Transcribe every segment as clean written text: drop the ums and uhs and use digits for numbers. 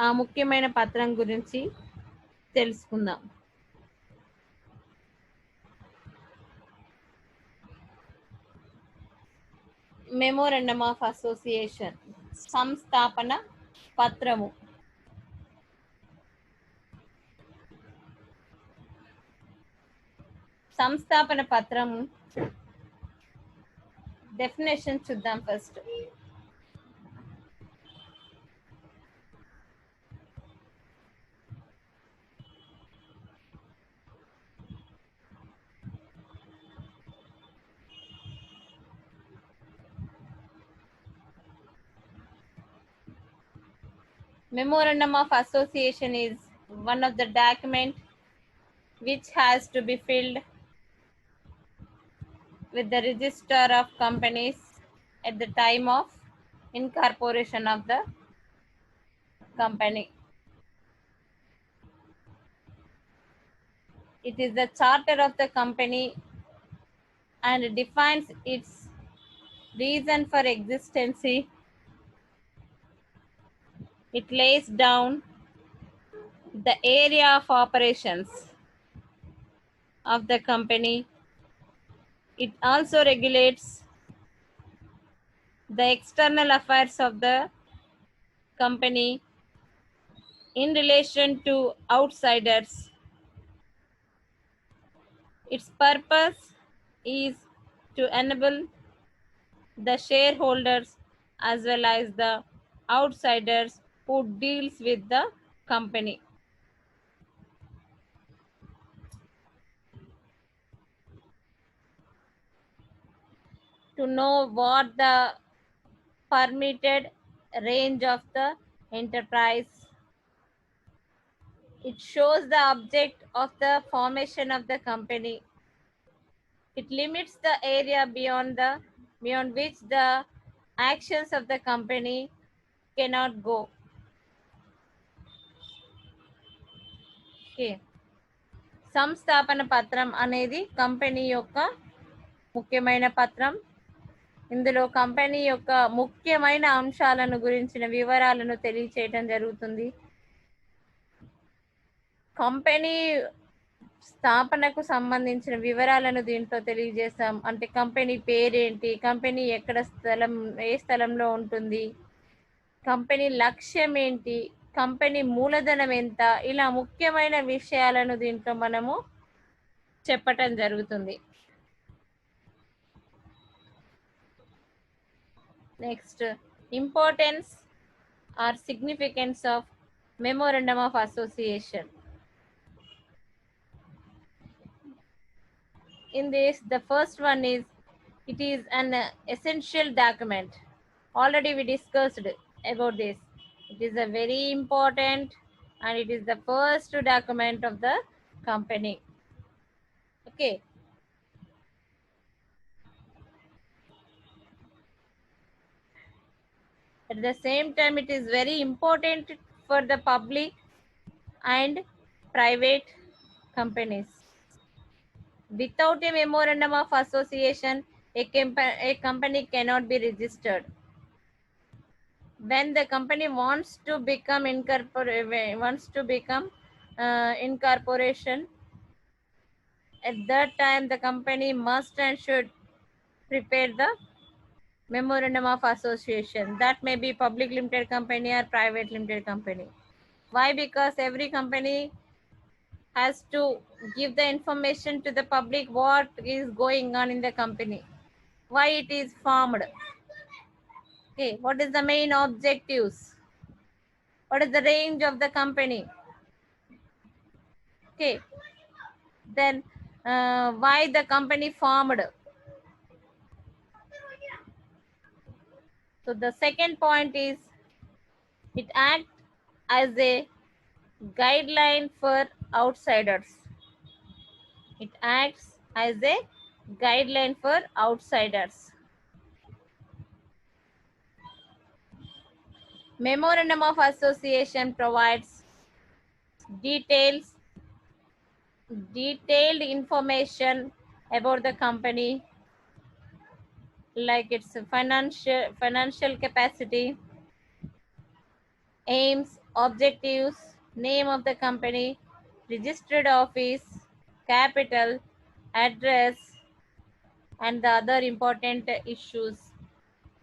ఆ ముఖ్యమైన పత్రం గురించి తెలుసుకుందాం. మెమోరండమ్ ఆఫ్ అసోసియేషన్, సంస్థాపన పత్రము. సంస్థాపన పత్రం డెఫినేషన్ చూద్దాం first. Memorandum of Association is one of the document which has to be filled with the register of companies at the time of incorporation of the company. It is the charter of the company and defines its reason for existence. It lays down the area of operations of the company. It also regulates the external affairs of the company in relation to outsiders. Its purpose is to enable the shareholders as well as the outsiders who deals with the company to know what the permitted range of the enterprise. It shows the object of the formation of the company. It limits the area beyond which the actions of the company cannot go. Okay. సంస్థాపన పత్రం అనేది company యొక్క ముఖ్యమైన పత్రం. ఇందులో company యొక్క ముఖ్యమైన అంశాలను గురించిన వివరాలను తెలియచేయడం జరుగుతుంది. కంపెనీ స్థాపనకు సంబంధించిన వివరాలను దీంట్లో తెలియజేస్తాం. అంటే కంపెనీ పేరేంటి, కంపెనీ ఏ స్థలంలో ఉంటుంది, కంపెనీ లక్ష్యం ఏంటి, కంపెనీ మూలధనం ఎంత, ఇలా ముఖ్యమైన విషయాలను దీంట్లో మనము చెప్పటం జరుగుతుంది. Next, importance or significance of memorandum of association. In this, the first one is, it is an essential document. Already we discussed about this. It is a very important and it is the first document of the company. Okay. At the same time, it is very important for the public and private companies. Without a memorandum of association, a company cannot be registered. When the company wants to become incorporation, at that time the company must and should prepare the memorandum of association. That may be public limited company or private limited company. Why? Because every company has to give the information to the public what is going on in the company, why it is formed. Okay, what is the main objectives, what is the range of the company. Okay, then why the company formed. So the second point is, it acts as a guideline for outsiders. It acts as a guideline for outsiders. Memorandum of Association provides detailed information about the company, like its financial capacity, aims objectives, name of the company, registered office, capital, address, and the other important issues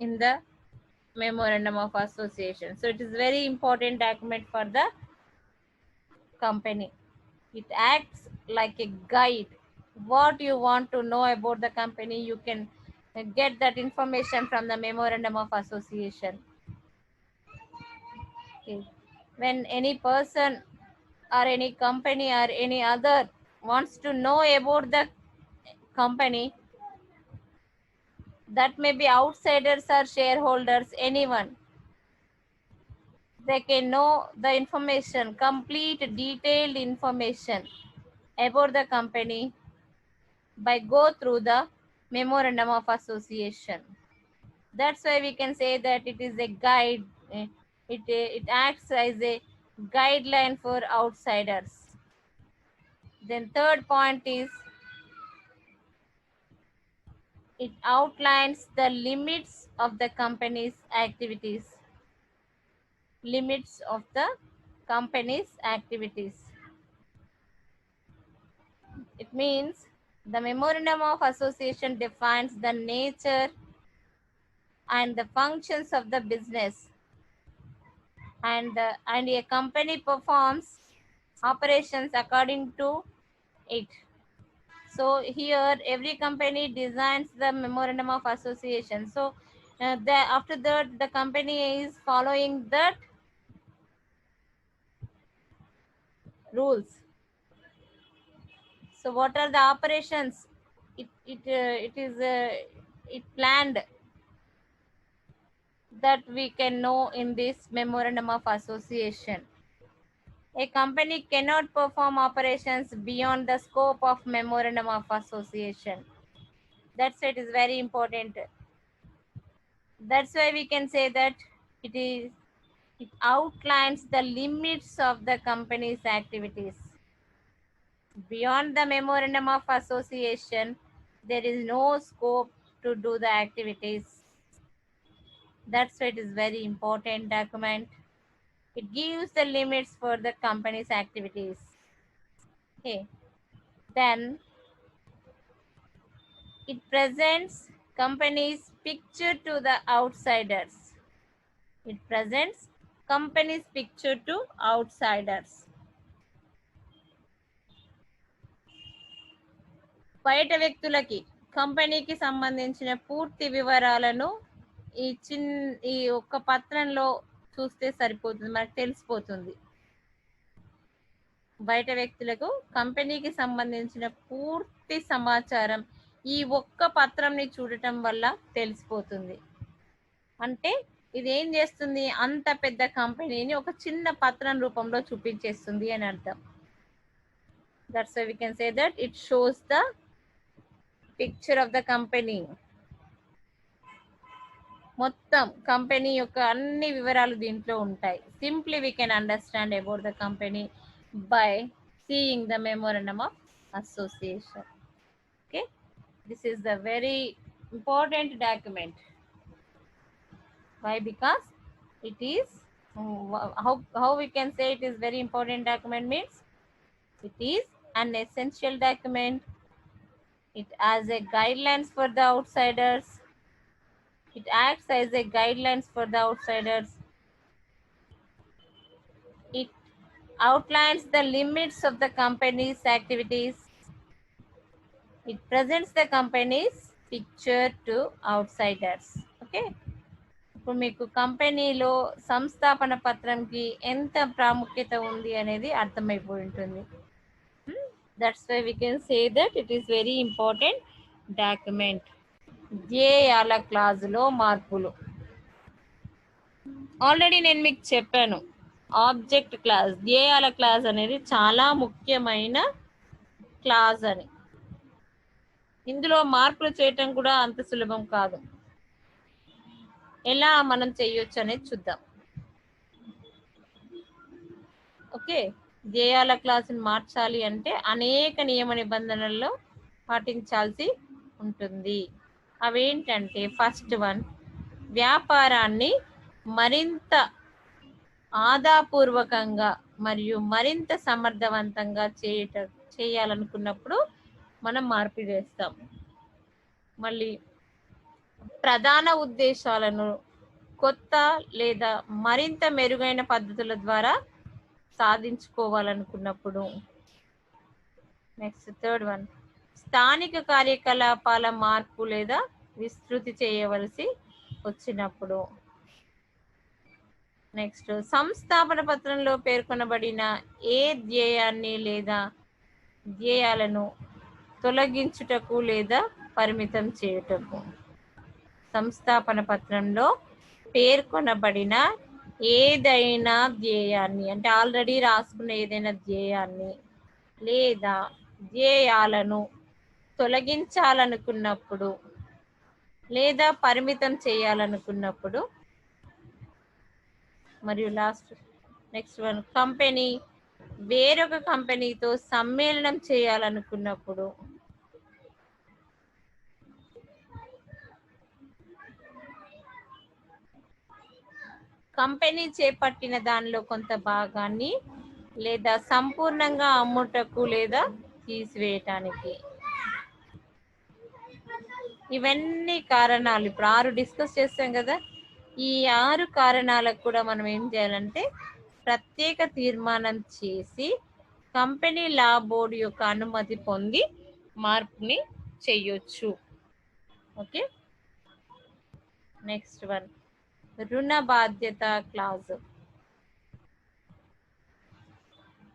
in the memorandum of association. So it is very important document for the company. It acts like a guide. What you want to know about the company, you can get that information from the memorandum of association. Okay. When any person or any company or any other wants to know about the company, that may be outsiders or shareholders, anyone, they can know the information, complete detailed information about the company by go through the memorandum of association. That's why we can say that it is a guide. It acts as a guideline for outsiders. Then third point is it outlines the limits of the company's activities. Limits of the company's activities. It means the memorandum of association defines the nature and the functions of the business, and a company performs operations according to it. So here every company designs the memorandum of association. So after that the company is following that rules. So what are the operations it planned, that we can know in this memorandum of association. A company cannot perform operations beyond the scope of memorandum of association. That's why it is very important. That's why we can say that it outlines the limits of the company's activities. Beyond the memorandum of association, there is no scope to do the activities. That's why it is very important document. It gives the limits for the company's activities. Okay. Then it presents company's picture to the outsiders. It presents company's picture to outsiders. బయట వ్యక్తులకి కంపెనీకి సంబంధించిన పూర్తి వివరాలను ఈ ఒక్క పత్రంలో చూస్తే సరిపోతుంది, మనకు తెలిసిపోతుంది. బయట వ్యక్తులకు కంపెనీకి సంబంధించిన పూర్తి సమాచారం ఈ ఒక్క పత్రంని చూడటం వల్ల తెలిసిపోతుంది. అంటే ఇది ఏం చేస్తుంది, అంత పెద్ద కంపెనీని ఒక చిన్న పత్రం రూపంలో చూపించేస్తుంది అని అర్థం. That's why we can say that it shows the picture of the company. మొత్తం కంపెనీ యొక్క అన్ని వివరాలు దీంట్లో ఉంటాయి. Simply we can understand about the company by seeing the memorandum of association. Okay, this is the very important document. Why? Because it is how we can say it is very important document means it is an essential document. It has a guidelines for the outsiders. It acts as a guidelines for the outsiders. It outlines the limits of the company's activities. It presents the company's picture to outsiders. Okay. ఇప్పుడు మీకు కంపెనీలో సంస్థాపన పత్రంకి ఎంత ప్రాముఖ్యత ఉంది అనేది అర్థమైపోయి ఉంటుంది. That's why we can say that it is very important document. ధ్యేయాల క్లాజులో మార్పులు ఆల్రెడీ నేను మీకు చెప్పాను. ఆబ్జెక్ట్ క్లాజ్, ధ్యేయాల క్లాజ్ అనేది చాలా ముఖ్యమైన క్లాజ్ అని. ఇందులో మార్పులు చేయటం కూడా అంత సులభం కాదు. ఎలా మనం చేయొచ్చు అనేది చూద్దాం. ఓకే, ధ్యేయాల క్లాసుని మార్చాలి అంటే అనేక నియమ నిబంధనల్లో పాటించాల్సి ఉంటుంది. అవేంటంటే ఫస్ట్ వన్, వ్యాపారాన్ని మరింత ఆదాపూర్వకంగా మరియు మరింత సమర్థవంతంగా చేయాలనుకున్నప్పుడు మనం మార్పు చేస్తాం. మళ్ళీ ప్రధాన ఉద్దేశాలను కొత్త లేదా మరింత మెరుగైన పద్ధతుల ద్వారా సాధించుకోవాలనుకున్నప్పుడు. నెక్స్ట్ థర్డ్ వన్, స్థానిక కార్యకలాపాల మార్పు లేదా విస్తృతి చేయవలసి వచ్చినప్పుడు. నెక్స్ట్, సంస్థాపన పత్రంలో పేర్కొనబడిన ఏ ధ్యేయాన్ని లేదా ధ్యేయాలను తొలగించుటకు లేదా పరిమితం చేయుటకు. సంస్థాపన పత్రంలో పేర్కొనబడిన ఏదైనా ధ్యేయాన్ని, అంటే ఆల్రెడీ రాసుకున్న ఏదైనా ధ్యేయాన్ని లేదా ధ్యేయాలను తొలగించాలనుకున్నప్పుడు లేదా పరిమితం చేయాలనుకున్నప్పుడు. మరియు నెక్స్ట్ వన్, కంపెనీ వేరొక కంపెనీతో సమ్మేళనం చేయాలనుకున్నప్పుడు. కంపెనీ చేపట్టిన దానిలో కొంత భాగాన్ని లేదా సంపూర్ణంగా అమ్ముటకు లేదా తీసివేయటానికి. ఇవన్నీ కారణాలు ఇప్పుడు 6 డిస్కస్ చేస్తాం కదా. ఈ 6 కారణాలకు కూడా మనం ఏం చేయాలంటే ప్రత్యేక తీర్మానం చేసి కంపెనీ లా బోర్డు యొక్క అనుమతి పొంది మార్పుని చేయొచ్చు. ఓకే. నెక్స్ట్ వన్, రుణ బాధ్యత క్లాజ్.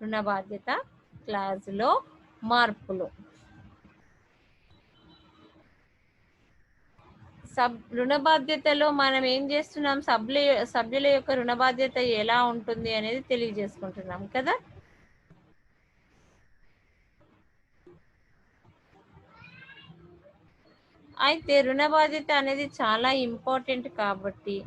రుణ బాధ్యత క్లాజ్లో మార్పులు. రుణ బాధ్యతలో మనం ఏం చేస్తున్నాం, సభ్యుల యొక్క రుణ బాధ్యత ఎలా ఉంటుంది అనేది తెలియజేసుకుంటున్నాం కదా. అయితే రుణ బాధ్యత అనేది చాలా ఇంపార్టెంట్ కాబట్టి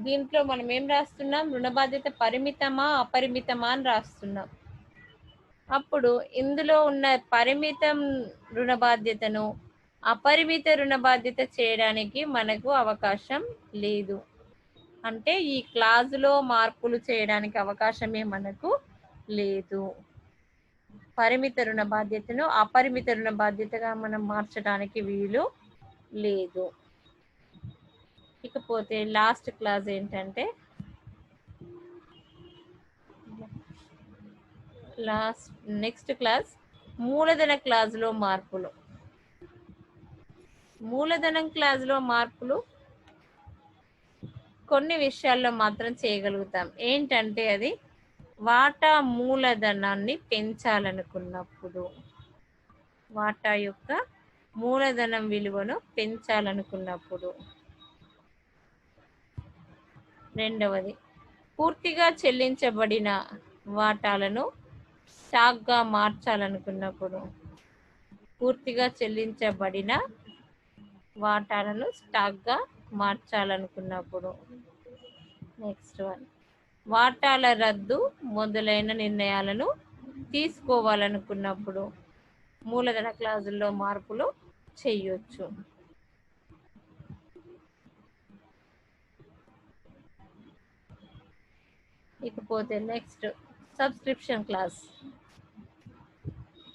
దీంట్లో మనం ఏం రాస్తున్నాం, రుణ బాధ్యత పరిమితమా అపరిమితమా అని రాస్తున్నాం. అప్పుడు ఇందులో ఉన్న పరిమితం రుణ బాధ్యతను అపరిమిత రుణ బాధ్యత చేయడానికి మనకు అవకాశం లేదు. అంటే ఈ క్లాజులో మార్పులు చేయడానికి అవకాశమే మనకు లేదు. పరిమిత రుణ బాధ్యతను అపరిమిత రుణ బాధ్యతగా మనం మార్చడానికి వీలు లేదు. ఇకపోతే లాస్ట్ క్లాజ్ ఏంటంటే నెక్స్ట్ క్లాస్ మూలధన క్లాజ్లో మార్పులు. మూలధనం క్లాజ్లో మార్పులు కొన్ని విషయాల్లో మాత్రం చేయగలుగుతాం. ఏంటంటే అది వాటా మూలధనాన్ని పెంచాలనుకున్నప్పుడు, వాటా యొక్క మూలధనం విలువను పెంచాలనుకున్నప్పుడు. రెండవది, పూర్తిగా చెల్లించబడిన వాటాలను స్టాక్గా మార్చాలనుకున్నప్పుడు. పూర్తిగా చెల్లించబడిన వాటాలను స్టాక్గా మార్చాలనుకున్నప్పుడు. నెక్స్ట్ వన్, వాటాల రద్దు మొదలైన నిర్ణయాలను తీసుకోవాలనుకున్నప్పుడు మూలధన క్లాజుల్లో మార్పులు చేయొచ్చు. ఇకపోతే నెక్స్ట్ సబ్స్క్రిప్షన్ క్లాస్.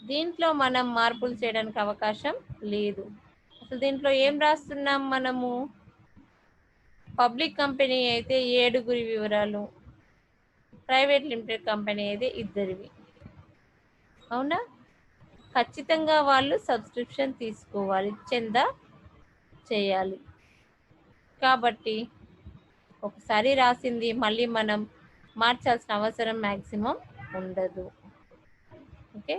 దీంట్లో మనం మార్పులు చేయడానికి అవకాశం లేదు. అసలు దీంట్లో ఏం రాస్తున్నాం మనము, పబ్లిక్ కంపెనీ అయితే 7 వివరాలు, ప్రైవేట్ లిమిటెడ్ కంపెనీ అయితే 2. అవునా? ఖచ్చితంగా వాళ్ళు సబ్స్క్రిప్షన్ తీసుకోవాలి, చందా చేయాలి. కాబట్టి ఒకసారి రాసింది మళ్ళీ మనం మార్చాల్సిన అవసరం మ్యాక్సిమం ఉండదు. ఓకే,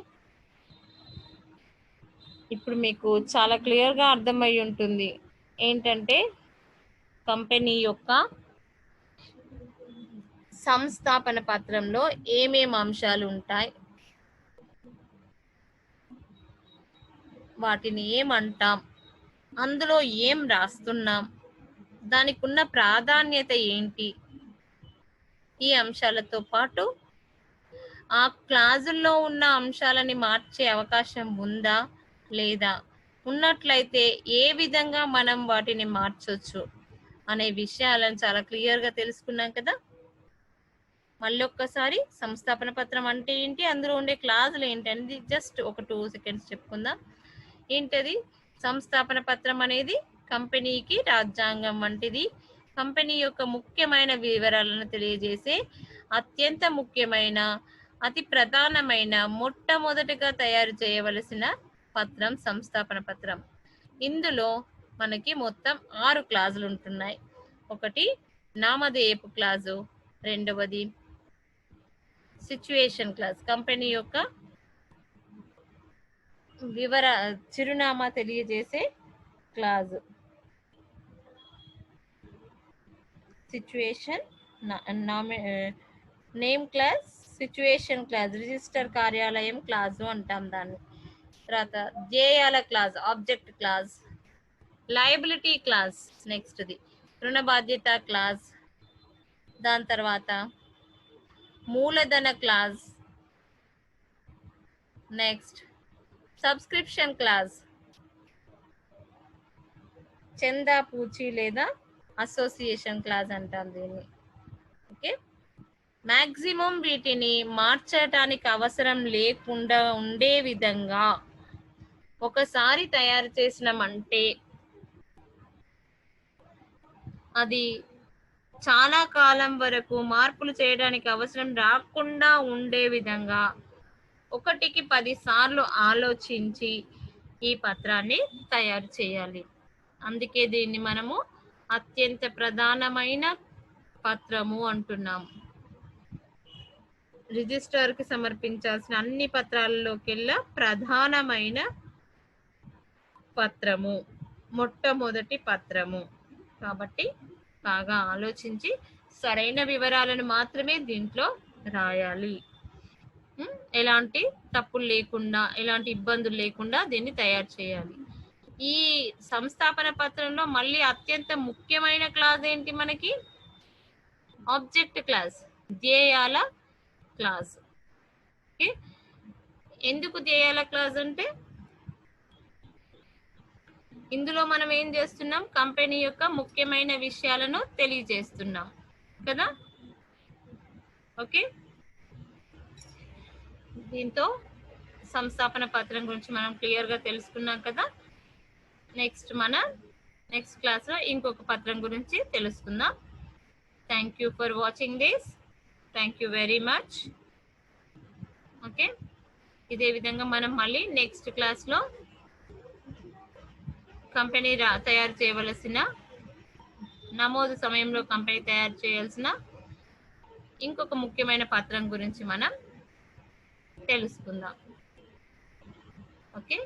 ఇప్పుడు మీకు చాలా క్లియర్గా అర్థమై ఉంటుంది ఏంటంటే కంపెనీ యొక్క సంస్థాపన పత్రంలో ఏమేమి అంశాలు ఉంటాయి, వాటిని ఏమంటాం, అందులో ఏం రాస్తున్నాం, దానికి ఉన్న ప్రాధాన్యత ఏంటి, ఈ అంశాలతో పాటు ఆ క్లాజుల్లో ఉన్న అంశాలని మార్చే అవకాశం ఉందా లేదా, ఉన్నట్లయితే ఏ విధంగా మనం వాటిని మార్చొచ్చు, అనే విషయాలను చాలా క్లియర్గా తెలుసుకున్నాం కదా. మళ్ళీ ఒక్కసారి సంస్థాపన పత్రం అంటే ఏంటి, అందులో ఉండే క్లాజులు ఏంటి అనేది జస్ట్ ఒక 2 సెకండ్స్ చెప్పుకుందాం. ఏంటది? సంస్థాపన పత్రం అనేది కంపెనీకి రాజ్యాంగం వంటిది. కంపెనీ యొక్క ముఖ్యమైన వివరాలను తెలియజేసే అత్యంత ముఖ్యమైన, అతి ప్రధానమైన, మొట్టమొదటిగా తయారు చేయవలసిన పత్రం సంస్థాపన పత్రం. ఇందులో మనకి మొత్తం 6 క్లాజులు ఉంటున్నాయి. ఒకటి నామధేయపు క్లాజు, రెండవది సిచ్యువేషన్ క్లాజ్, కంపెనీ యొక్క చిరునామా తెలియజేసే clause. Situation name clause, situation clause, register కార్యాలయం క్లాజు అంటాం దాన్ని. తర్వాత ధ్యేయాల clause, object clause, liability clause, నెక్స్ట్ది రుణ బాధ్యత క్లాజ్, దాని తర్వాత మూలధన క్లాజ్, నెక్స్ట్ సబ్స్క్రిప్షన్ క్లాజ్, చందా పూచి లేదా అసోసియేషన్ క్లాజ్ అంటాం దీన్ని. ఓకే, మ్యాక్సిమం వీటిని మార్చడానికి అవసరం లేకుండా ఉండే విధంగా ఒకసారి తయారు చేసినామంటే అది చాలా కాలం వరకు మార్పులు చేయడానికి అవసరం రాకుండా ఉండే విధంగా 1కి 10 సార్లు ఆలోచించి ఈ పత్రాన్ని తయారు చేయాలి. అందుకే దీన్ని మనము అత్యంత ప్రధానమైన పత్రము అంటున్నాము. రిజిస్టర్కి సమర్పించాల్సిన అన్ని పత్రాలలోకెల్లా ప్రధానమైన పత్రము, మొట్టమొదటి పత్రము. కాబట్టి బాగా ఆలోచించి సరైన వివరాలను మాత్రమే దీంట్లో రాయాలి. ఎలాంటి తప్పులు లేకుండా, ఎలాంటి ఇబ్బందులు లేకుండా దీన్ని తయారు చేయాలి. ఈ సంస్థాపన పత్రంలో మళ్ళీ అత్యంత ముఖ్యమైన క్లాజ్ ఏంటి మనకి? ఆబ్జెక్ట్ క్లాజ్, ధ్యేయాల క్లాజ్. ఓకే, ఎందుకు ధ్యేయాల క్లాజ్ అంటే ఇందులో మనం ఏం చేస్తున్నాం? కంపెనీ యొక్క ముఖ్యమైన విషయాలను తెలియజేస్తున్నాం కదా. ఓకే, దీంతో సంస్థాపన పత్రం గురించి మనం క్లియర్గా తెలుసుకున్నాం కదా. నెక్స్ట్ క్లాస్లో ఇంకొక పత్రం గురించి తెలుసుకుందాం. Thank you for watching this. Thank you very much. Okay, ఇదే విధంగా మనం మళ్ళీ నెక్స్ట్ క్లాస్లో కంపెనీ తయారు చేయవలసిన, నమోదు సమయంలో కంపెనీ తయారు చేయాల్సిన ఇంకొక ముఖ్యమైన పత్రం గురించి మనం తెలుసుకుందాం. ఓకే.